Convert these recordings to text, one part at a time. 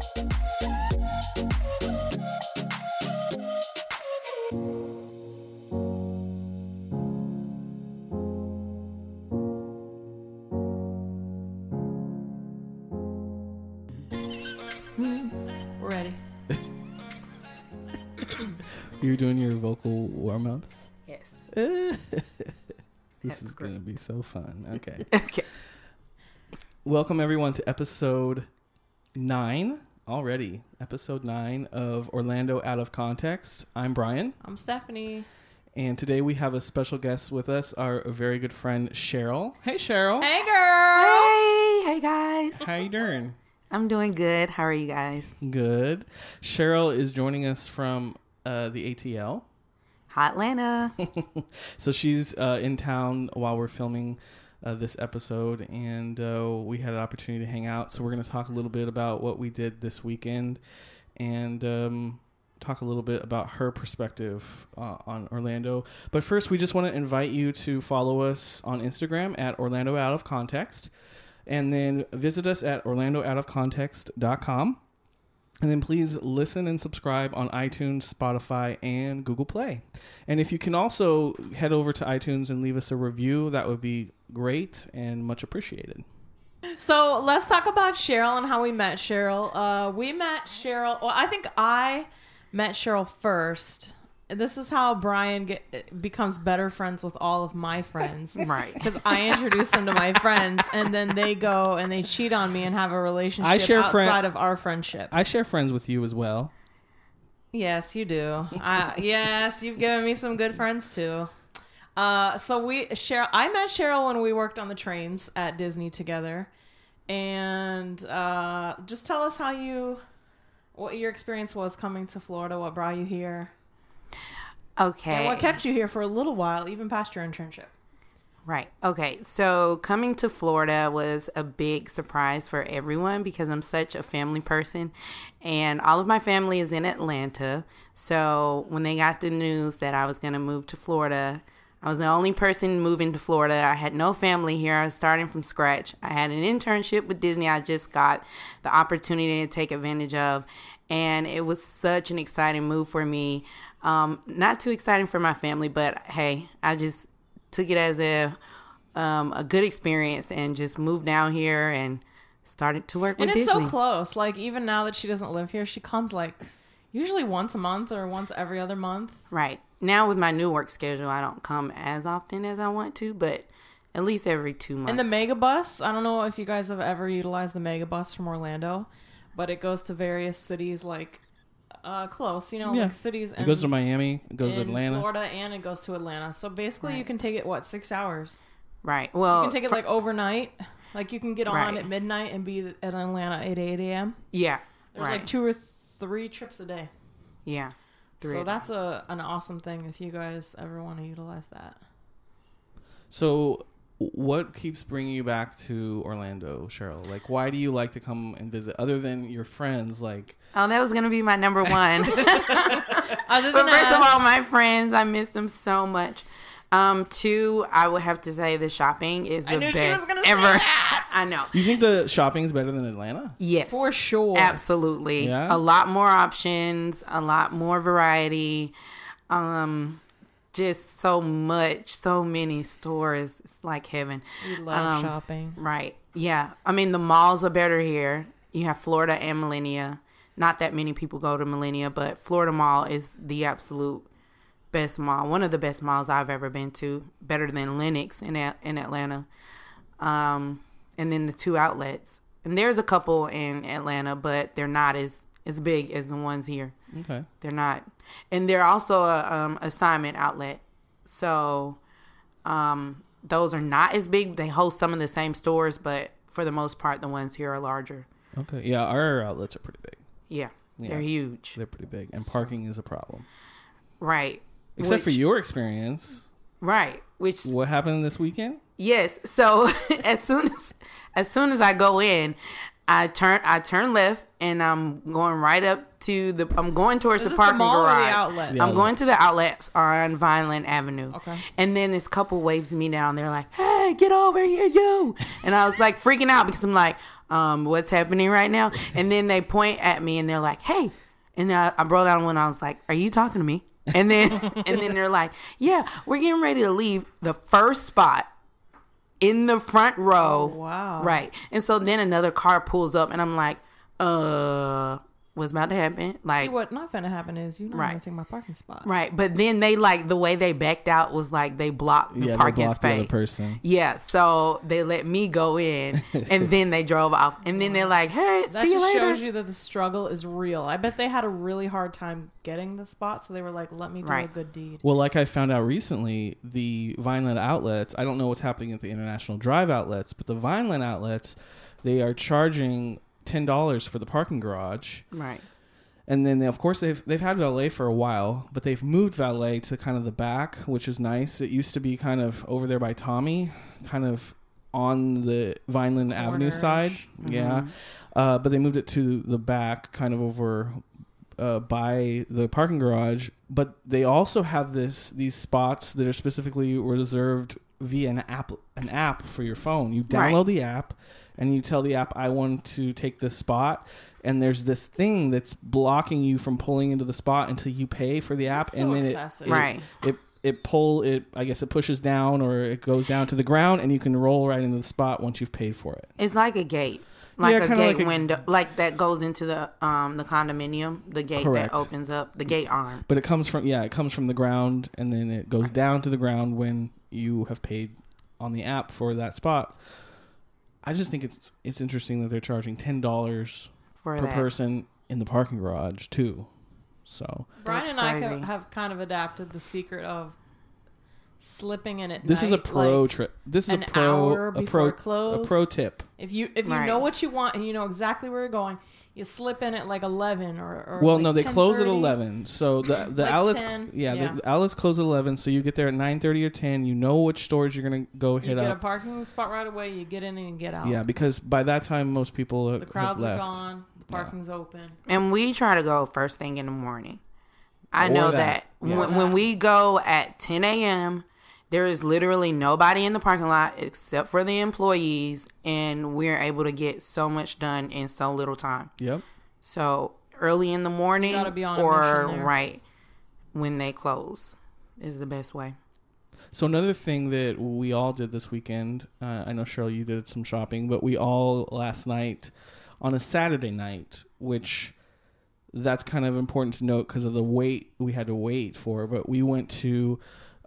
We're ready. You're doing your vocal warm-ups? Yes. This That's is great. going to be so fun. Okay. Okay. Welcome, everyone, to episode 9 already. Episode 9 of Orlando Out of Context. I'm Brian. I'm Stephanie. And today we have a special guest with us, our very good friend, Cheryl. Hey, Cheryl. Hey, girl. Hey guys. How you doing? I'm doing good. How are you guys? Good. Cheryl is joining us from the ATL. Hot Atlanta. So she's in town while we're filming this episode, and we had an opportunity to hang out. So we're going to talk a little bit about what we did this weekend and talk a little bit about her perspective on Orlando. But first, we just want to invite you to follow us on Instagram at Orlando Out of Context, and then visit us at orlandooutofcontext.com. And then please listen and subscribe on iTunes, Spotify, and Google Play. And if you can also head over to iTunes and leave us a review, that would be great and much appreciated. So let's talk about Cheryl and how we met Cheryl. We met Cheryl. Well, I think I met Cheryl first. This is how Brian becomes better friends with all of my friends. Right. Because I introduce them to my friends, and then they go and they cheat on me and have a relationship outside of our friendship. I share friends with you as well. Yes, you do. Yes, you've given me some good friends too. I met Cheryl when we worked on the trains at Disney together, and just tell us what your experience was coming to Florida, what brought you here. Okay. And what kept you here for a little while, even past your internship. Right. Okay. So coming to Florida was a big surprise for everyone because I'm such a family person and all of my family is in Atlanta. So when they got the news that I was going to move to Florida, I was the only person moving to Florida. I had no family here. I was starting from scratch. I had an internship with Disney. I just got the opportunity to take advantage of. And it was such an exciting move for me. Not too exciting for my family, but hey, I just took it as a good experience and just moved down here and started to work with Disney. And it's so close. Like, even now that she doesn't live here, she comes like usually once a month or once every other month. Right. Now with my new work schedule, I don't come as often as I want to, but at least every 2 months. And the mega bus, I don't know if you guys have ever utilized the mega bus from Orlando, but it goes to various cities like close, like cities. It goes to Miami, it goes to Atlanta. Florida, and it goes to Atlanta. So basically you can take it, 6 hours? Right. Well, you can take it like overnight. Like you can get on at midnight and be at Atlanta at 8 a.m. Yeah. There's like 2 or 3 trips a day. Yeah. So that's an awesome thing if you guys ever want to utilize that. So what keeps bringing you back to Orlando, Cheryl? Like, why do you like to come and visit other than your friends? Like, oh, that was going to be my number one. Other than but first of all, my friends, I miss them so much. 2, I would have to say the shopping is the best ever. I know. You think the shopping is better than Atlanta? Yes. For sure. Absolutely. Yeah? A lot more options, a lot more variety. Just so many stores. It's like heaven. We love shopping. Right. Yeah. I mean, the malls are better here. You have Florida and Millennia. Not that many people go to Millennia, but Florida Mall is the absolute best mall. One of the best malls I've ever been to. Better than Lenox in Atlanta. And then the 2 outlets. And there's a couple in Atlanta, but they're not as big as the ones here. Okay. They're not. And they're also a assignment outlet. So those are not as big. They host some of the same stores, but for the most part, the ones here are larger. Okay. Yeah, our outlets are pretty big. Yeah. They're huge. They're pretty big. And parking is a problem. Right. Except for your experience. Right. What happened this weekend? Yes. So as soon as I go in, I turn left and I'm going right up to I'm going towards the parking garage. Or the outlet? I'm going to the outlets on Vineland Avenue. Okay. And then this couple waves me down. They're like, "Hey, get over here, you!" And I was like freaking out because I'm like, what's happening right now? And then they point at me and they're like, hey. And I rolled down when I was like, are you talking to me? And then they're like, yeah, we're getting ready to leave the first spot in the front row. Oh, wow. Right. And so then another car pulls up and I'm like, what's about to happen? Like, see, what not gonna happen is you're not gonna take my parking spot. Right. But then they the way they backed out was like they blocked the parking space. The other person. Yeah. So they let me go in and then they drove off. And then they're like, hey, that see you later. That just shows you that the struggle is real. I bet they had a really hard time getting the spot, so they were like, let me do a good deed. Well, like I found out recently, the Vineland outlets, I don't know what's happening at the International Drive outlets, but the Vineland outlets, they are charging $10 for the parking garage. Right. And then, of course, they've had valet for a while, but they've moved valet to kind of the back, which is nice. It used to be kind of over there by Tommy, kind of on the Vineland Avenue side. Mm-hmm. Yeah. But they moved it to the back, kind of over by the parking garage. But they also have these spots that are specifically reserved via an app for your phone. You download the app, and you tell the app, I want to take this spot. And there's this thing that's blocking you from pulling into the spot until you pay for the app. That's and so then excessive. I guess it pushes down or it goes down to the ground and you can roll right into the spot once you've paid for it. It's like a gate. Like a gate window, like that goes into the condominium, the gate that opens up, the gate arm. But it comes from the ground and then it goes down to the ground when you have paid on the app for that spot. I just think it's interesting that they're charging $10 per person in the parking garage too. So Brian and I have kind of adapted the secret of slipping in at night. This is a pro trip. This is an hour before close. A pro tip. If you know what you want and you know exactly where you're going, you slip in at like 11 or well, like no, they 10:30. close at 11. So the like outlets, 10, the outlets close at 11. So you get there at 9:30 or 10. You know which stores you're gonna go hit up. You get a parking spot right away. You get in and get out. Yeah, because by that time most people the crowds have are left. gone. The parking's open. And we try to go first thing in the morning. I know that when we go at 10 a.m., there is literally nobody in the parking lot except for the employees, and we're able to get so much done in so little time. Yep. So early in the morning or right when they close is the best way. So another thing that we all did this weekend, I know, Cheryl, you did some shopping, but we all last night on a Saturday night, which that's kind of important to note because of the wait we had to wait for, but we went to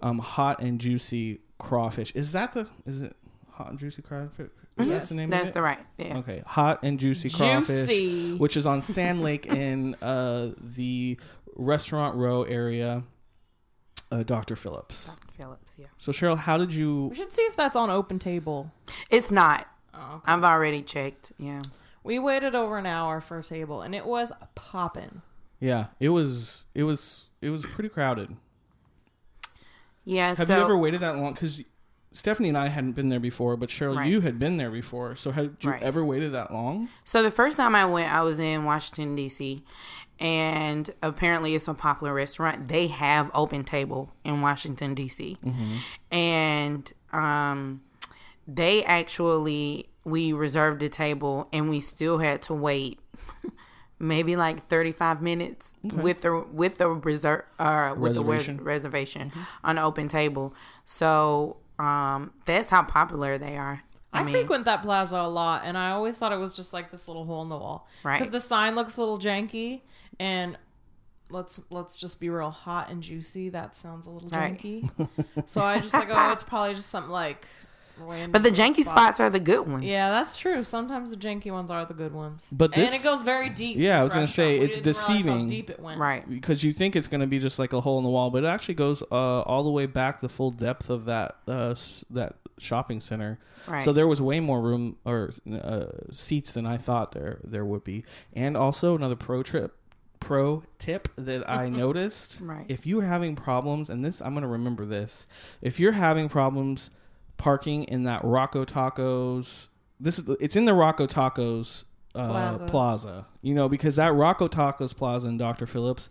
Hot and Juicy Crawfish. Is it Hot and Juicy Crawfish? That's the name of it? That's yeah. Okay. Hot and Juicy Crawfish, which is on Sand Lake in the Restaurant Row area, Dr. Phillips. Dr. Phillips, yeah. So, Cheryl, how did you... We should see if that's on Open Table. It's not. Oh, okay. I've already checked, yeah. We waited over an hour for a table, and it was popping. Yeah, it was pretty crowded. Yeah. Have you ever waited that long? Because Stephanie and I hadn't been there before, but Cheryl, you had been there before. So had you ever waited that long? So the first time I went, I was in Washington, D.C., and apparently it's a popular restaurant. They have Open Table in Washington, D.C. Mm-hmm. And we reserved a table, and we still had to wait maybe like 35 minutes with the reservation on Open Table. So that's how popular they are. I frequent that plaza a lot, and I always thought it was just like this little hole in the wall, right? Because the sign looks a little janky, and let's just be real, hot and juicy. That sounds a little janky. So I just it's probably just something like. But the janky spots are the good ones. Yeah, that's true. Sometimes the janky ones are the good ones. And it goes very deep. Yeah, I was going to say, it's deceiving. How deep it went. Right. Because you think it's going to be just like a hole in the wall, but it actually goes all the way back the full depth of that shopping center. Right. So there was way more room or seats than I thought there would be. And also another pro tip that I noticed. Right. If you're having problems, and this, I'm going to remember this. If you're having problems parking in that Rocco Tacos, it's in the Rocco Tacos plaza, because that Rocco Tacos plaza in Dr. Phillips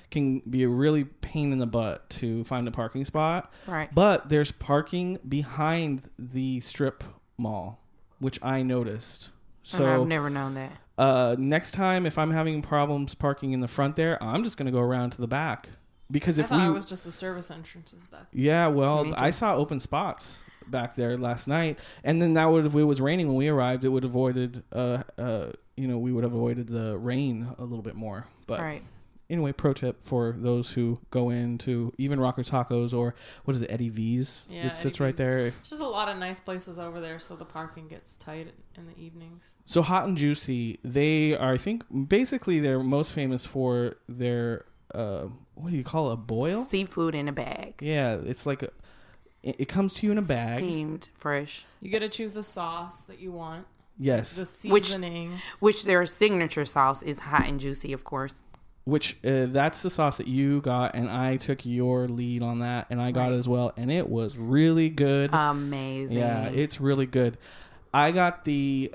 can be a really pain in the butt to find a parking spot. Right. But there's parking behind the strip mall, which I noticed. So I've never known that. Next time, if I'm having problems parking in the front there, I'm just going to go around to the back. Because if it was just the service entrances back. Yeah, well, I saw open spots back there last night, and then if it was raining when we arrived, it would have avoided, we would have avoided the rain a little bit more. But right. Anyway, pro tip for those who go into even Rocker Tacos or what is it, Eddie V's? Yeah, it sits right there. There's just a lot of nice places over there, so the parking gets tight in the evenings. So Hot and Juicy, they are, I think, basically they're most famous for their what do you call it, a boil? Seafood in a bag. Yeah, it's like it comes to you in a bag. Steamed, fresh. You get to choose the sauce that you want. Yes. The seasoning. Which their signature sauce is Hot and Juicy, of course. Which that's the sauce that you got, and I took your lead on that, and I got it as well, and it was really good. Amazing. Yeah, it's really good. I got the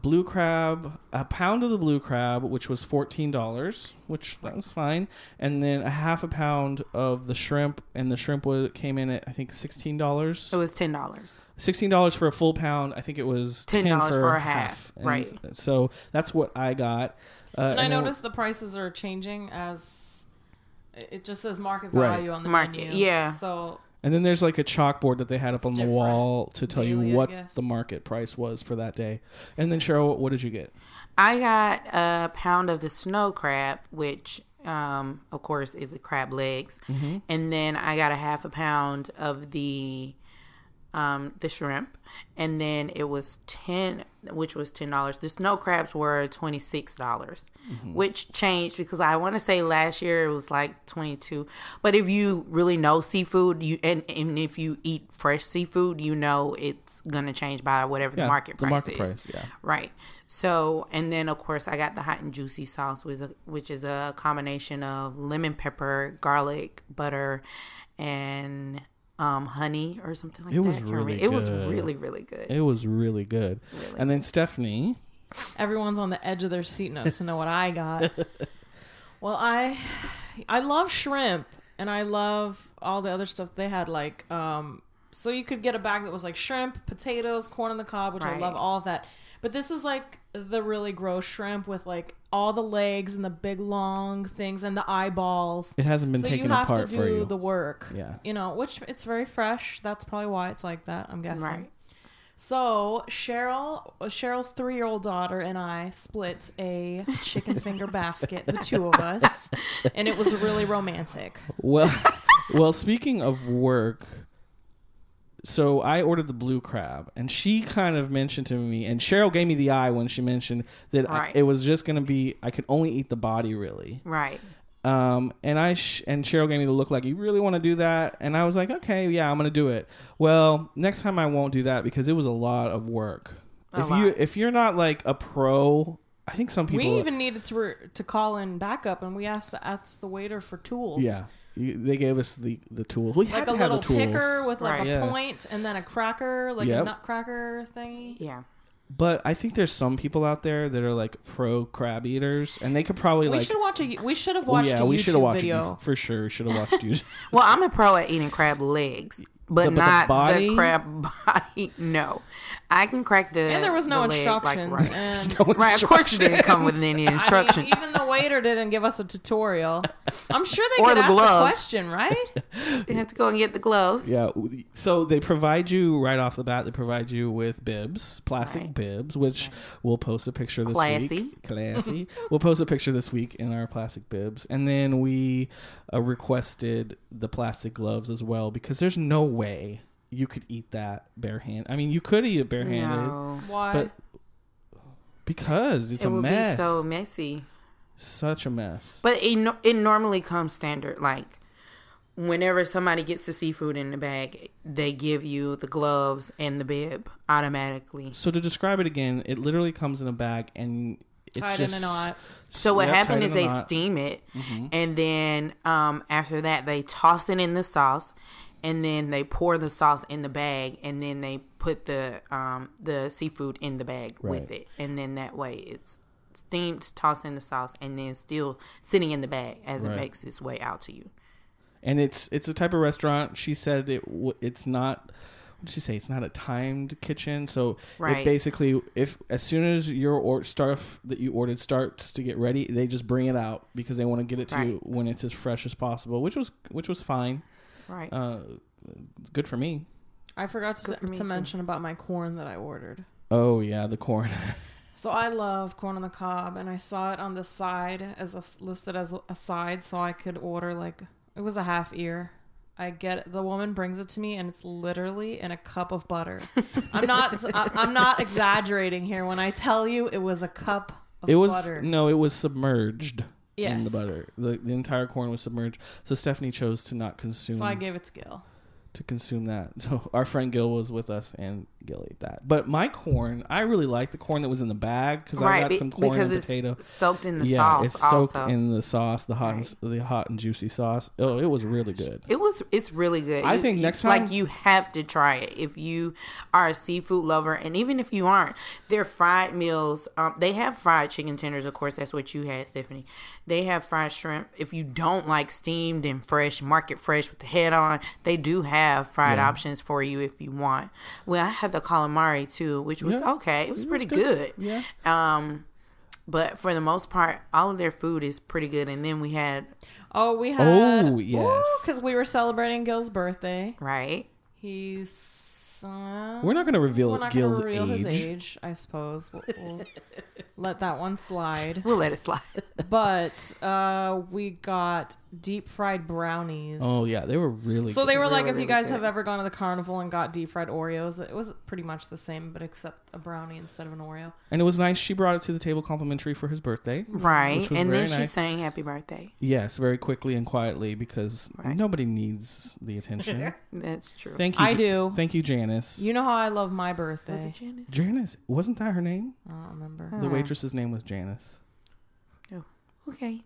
blue crab, a pound of the blue crab, which was $14, which that was fine, and then a half a pound of the shrimp, and the shrimp came in at I think $16. It was $10. $16 for a full pound. I think it was $10 for a half. Right. So that's what I got. And I noticed the prices are changing as it just says market value on the menu. Yeah. So. And then there's like a chalkboard that they had up on the wall to tell you what the market price was for that day. And then Cheryl, what did you get? I got a pound of the snow crab, which of course is the crab legs. Mm-hmm. And then I got a half a pound of the shrimp. And then it was $10. The snow crabs were $26, which changed because I want to say last year it was like $22. But if you really know seafood, and if you eat fresh seafood, you know it's gonna change by whatever the market price is. Yeah. Right. So, and then of course I got the Hot and Juicy sauce, which is a combination of lemon pepper, garlic, butter, and honey or something like that. It was really, really good. It was really good. Really. And then Stephanie. Everyone's on the edge of their seat notes to know what I got. Well, I love shrimp, and I love all the other stuff they had. Like, so you could get a bag that was like shrimp, potatoes, corn on the cob, which I love all of that. But this is like the really gross shrimp with like all the legs and the big long things and the eyeballs. It hasn't been taken apart for you. So you have to do the work. Yeah. Which it's very fresh. That's probably why it's like that, I'm guessing. Right. So Cheryl's 3-year-old daughter and I split a chicken finger basket, the two of us, and it was really romantic. Well, speaking of work, so I ordered the blue crab, and she kind of mentioned to me, and Cheryl gave me the eye when she mentioned that it was just going to be, I could only eat the body, really. Right. And Cheryl gave me the look like, you really want to do that? And I was like, okay, yeah, I'm going to do it. Well, next time I won't do that because it was a lot of work. If you're not like a pro, I think some people... We even needed to call in backup, and we asked the waiter for tools. Yeah. They gave us the tools. We had to have the tools. Like a little picker with like a point and then a cracker, like a nutcracker thingy. Yeah. But I think there's some people out there that are like pro crab eaters, and they could probably we should have watched a YouTube video. For sure, we should have watched YouTube. Well, I'm a pro at eating crab legs, but not the crab body. No, I can crack the. And there was no instructions. Right, of course, it didn't come with any instructions. Even the waiter didn't give us a tutorial. I'm sure they could ask the question, right? You have to go and get the gloves. Yeah. So they provide you right off the bat. They provide you with bibs, plastic bibs, which we'll post a picture this week. Classy. We'll post a picture this week in our plastic bibs, and then we requested the plastic gloves as well because there's no way you could eat that barehanded. I mean, you could eat it barehanded. No. Why? But because it's a mess. It would be so messy. Such a mess. But it normally comes standard. Like, whenever somebody gets the seafood in the bag, they give you the gloves and the bib automatically. So to describe it again, it literally comes in a bag and it's tied just in a knot. So what happened is they steam it, and then after that they toss it in the sauce, and then they pour the sauce in the bag, and then they put the seafood in the bag with it, and then that way it's steamed, tossed in the sauce, and then still sitting in the bag as it makes its way out to you. And it's a type of restaurant. She said it's not did she say? It's not a timed kitchen. So Right. it basically, as soon as your stuff that you ordered starts to get ready, they just bring it out because they want to get it to you when it's as fresh as possible, which was fine. Right. Good for me. I forgot to mention about my corn that I ordered. Oh yeah, the corn. So I love corn on the cob, and I saw it on the side listed as a side, so I could order it was a half ear. I get it. The woman brings it to me, and it's literally in a cup of butter. I'm not exaggerating here when I tell you it was a cup of butter. No, it was submerged in the Yes. butter. The entire corn was submerged. So Stephanie chose to not consume. So I gave it to Gil. To consume that. So our friend Gil was with us, and Gil ate that. But my corn, I really like the corn that was in the bag because I got some corn and potato. It's soaked in the sauce. It's soaked in the sauce, the hot and juicy sauce. Oh, it was really good. It's really good. I think next time, you have to try it if you are a seafood lover, and even if you aren't, their fried meals. They have fried chicken tenders, of course. That's what you had, Stephanie. They have fried shrimp. If you don't like steamed and fresh, market fresh with the head on, they do have fried options for you if you want. Well, I had the calamari too, which was okay. It was pretty good. Yeah. But for the most part, all of their food is pretty good. And then we had... Oh, yes. Because we were celebrating Gil's birthday. Right. He's... we're not going to reveal Gil's his age, I suppose. We'll let that one slide. We'll let it slide. But we got deep fried brownies. Oh, yeah. They were really So good. they were like, if really you guys good. have ever gone to the carnival and got deep fried Oreos, it was pretty much the same, but except a brownie instead of an Oreo. And it was nice. She brought it to the table complimentary for his birthday. Right. Which was And very then she nice. sang happy birthday. Yes, very quickly and quietly because nobody needs the attention. That's true. Thank you. I do. Thank you, Janice. You know how I love my birthday. Was it Janice? Janice, wasn't that her name? I don't remember. The waitress's name was Janice. Oh, okay.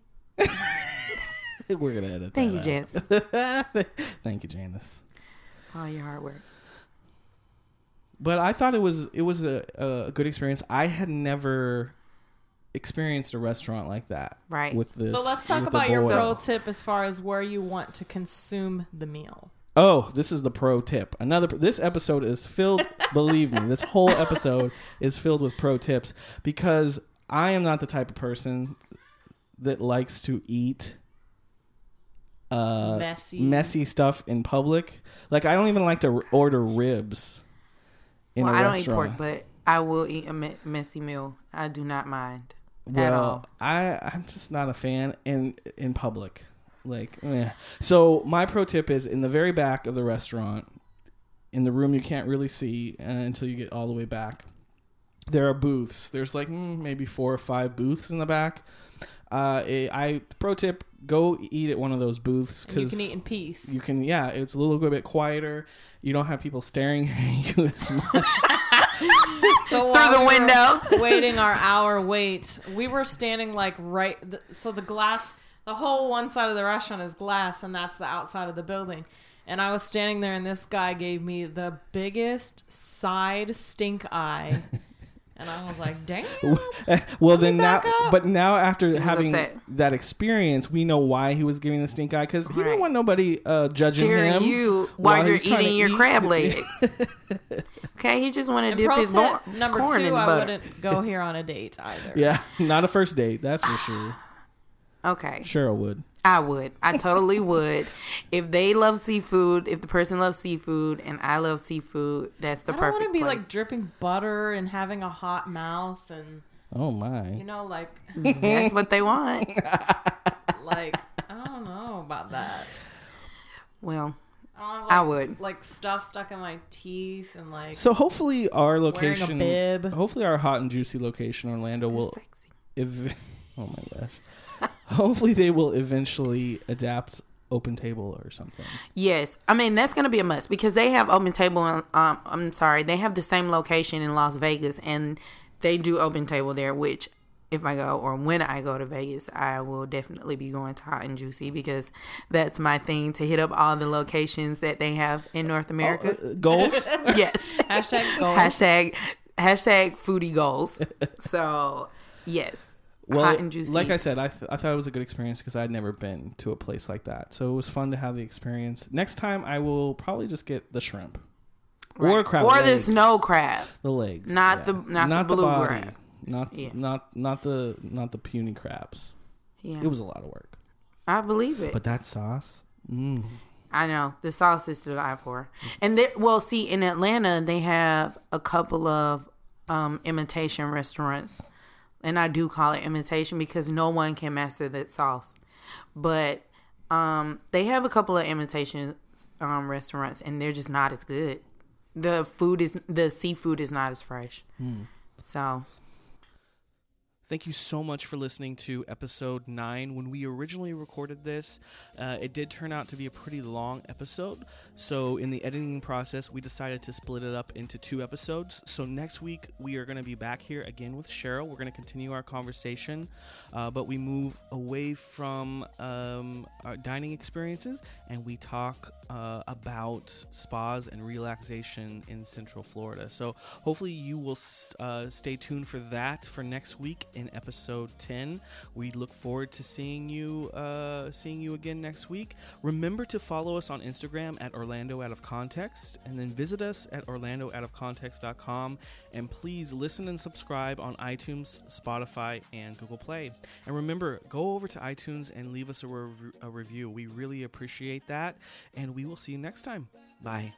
We're gonna edit. Thank you, that Janice. Thank you, Janice. For all your hard work. But I thought it was a good experience. I had never experienced a restaurant like that. Right. With this. So let's talk with the about your boil. pro tip as far as where you want to consume the meal. Oh, this is the pro tip. This episode is filled, believe me, this whole episode is filled with pro tips because I am not the type of person that likes to eat messy stuff in public. Like, I don't even like to order ribs in a restaurant. I don't eat pork, but I will eat a messy meal. I do not mind at all. I'm just not a fan in public. So my pro tip is in the very back of the restaurant, in the room you can't really see until you get all the way back. There are booths. There's maybe 4 or 5 booths in the back. Pro tip: go eat at one of those booths because you can eat in peace. You can, it's a little bit quieter. You don't have people staring at you as much. So through the window, waiting our hour wait, we were standing so the glass. The whole one side of the restaurant is glass, and that's the outside of the building. And I was standing there, and this guy gave me the biggest side stink eye. And I was like, damn. Well, then now, but now after having upset. that experience, we know why he was giving the stink eye, because he didn't want nobody judging Staring him you while you're trying to eating your eat. crab legs. Okay, he just wanted to dip pro his tip number corn 2, in the I butter. wouldn't go here on a date either. Yeah, not a first date, that's for sure. Okay. Cheryl would. I would. I totally would. If they love seafood, if the person loves seafood and I love seafood, that's the I perfect don't want to be place. dripping butter and having a hot mouth and Oh my. That's what they want. I don't know about that. Well, I I would. Stuff stuck in my teeth and So hopefully our wearing location, a bib. hopefully our Hot and Juicy location, Orlando, will sexy. oh my gosh. Hopefully they will eventually adapt Open Table or something. Yes. I mean, that's going to be a must because they have Open Table. They have the same location in Las Vegas and they do Open Table there, which if I go or when I go to Vegas, I will definitely be going to Hot and Juicy because that's my thing, to hit up all the locations that they have in North America. Goals? Yes. Hashtag goals. Hashtag foodie goals. So, yes. Well, Hot and Juicy. like I said, I thought it was a good experience because I'd never been to a place like that. So it was fun to have the experience. Next time, I will probably just get the shrimp. Or crab or legs. the snow crab, The legs, not the blue body. crab. Not the puny crabs. Yeah, it was a lot of work. I believe it. But that sauce, I know the sauce is to die for. And in Atlanta they have a couple of imitation restaurants, and I do call it imitation because no one can master that sauce. But they have a couple of imitation restaurants, and they're just not as good. The seafood is not as fresh. So. Thank you so much for listening to episode 9. When we originally recorded this, it did turn out to be a pretty long episode. So in the editing process, we decided to split it up into 2 episodes. So next week, we are going to be back here again with Cheryl. We're going to continue our conversation, but we move away from our dining experiences, and we talk about spas and relaxation in Central Florida. So hopefully you will stay tuned for that for next week in episode 10. We look forward to seeing you again next week. Remember to follow us on Instagram at Orlando Out of Context, and then visit us at orlandooutofcontext.com, and please listen and subscribe on iTunes, Spotify, and Google Play. And remember, go over to iTunes and leave us a review. We really appreciate that, and we will see you next time. Bye.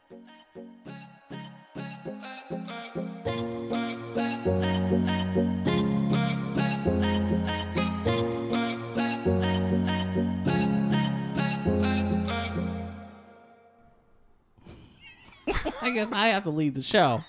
I guess I have to lead the show.